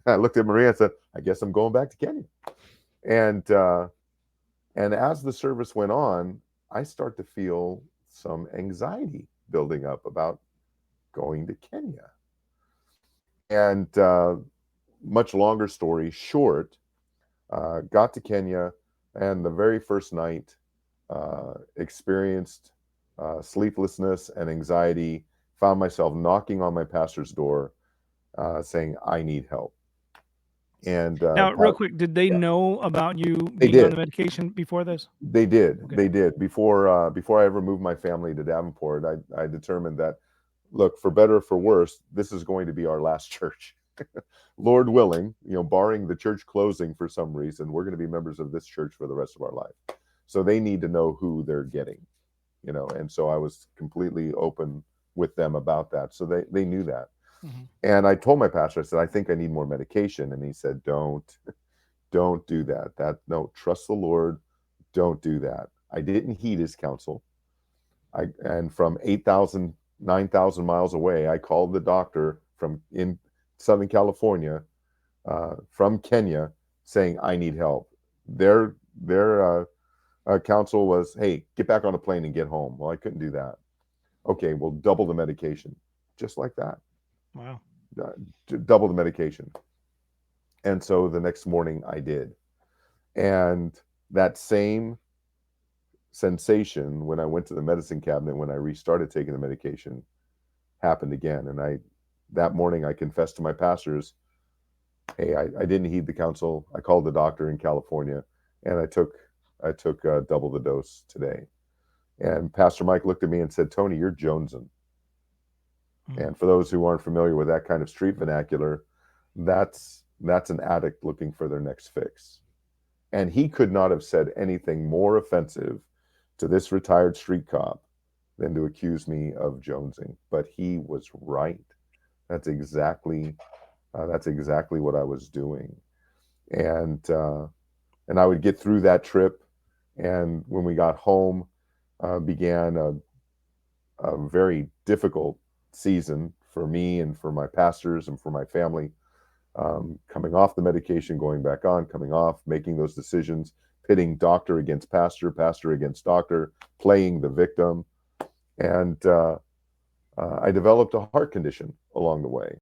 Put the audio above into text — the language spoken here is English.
I looked at Maria and said, I guess I'm going back to Kenya. And as the service went on, I start to feel some anxiety building up about going to Kenya. And much longer story short, got to Kenya, and the very first night experienced sleeplessness and anxiety, found myself knocking on my pastor's door saying, I need help. And Now, real quick, did they yeah, know about you they being on did. the medication before this? They did. Okay. They did. Before I ever moved my family to Davenport, I determined that, look, for better or for worse, this is going to be our last church. Lord willing, barring the church closing for some reason, we're going to be members of this church for the rest of our life. So they need to know who they're getting, and so I was completely open with them about that. So they knew that. Mhm. And I told my pastor, I said, I think I need more medication. And he said, don't do that. No, trust the Lord. Don't do that. I didn't heed his counsel. And from 8,000, 9,000 miles away, I called the doctor from in Southern California, from Kenya, saying I need help. Their counsel was, hey, get back on a plane and get home. Well, I couldn't do that. Okay, well, double the medication, just like that. Wow. Uh, Double the medication. And so the next morning I did. And that same sensation when I went to the medicine cabinet when I restarted taking the medication happened again. And that morning I confessed to my pastors, hey, I didn't heed the counsel. I called the doctor in California, and I took double the dose today. And Pastor Mike looked at me and said, Tony, you're jonesing. Mhm. And for those who aren't familiar with that kind of street vernacular, that's an addict looking for their next fix. And he could not have said anything more offensive to this retired street cop than to accuse me of jonesing. But he was right. That's exactly what I was doing. And I would get through that trip, and when we got home, began a very difficult season for me and for my pastors and for my family. Coming off the medication, going back on, coming off, making those decisions, pitting doctor against pastor, pastor against doctor, playing the victim. And I developed a heart condition along the way.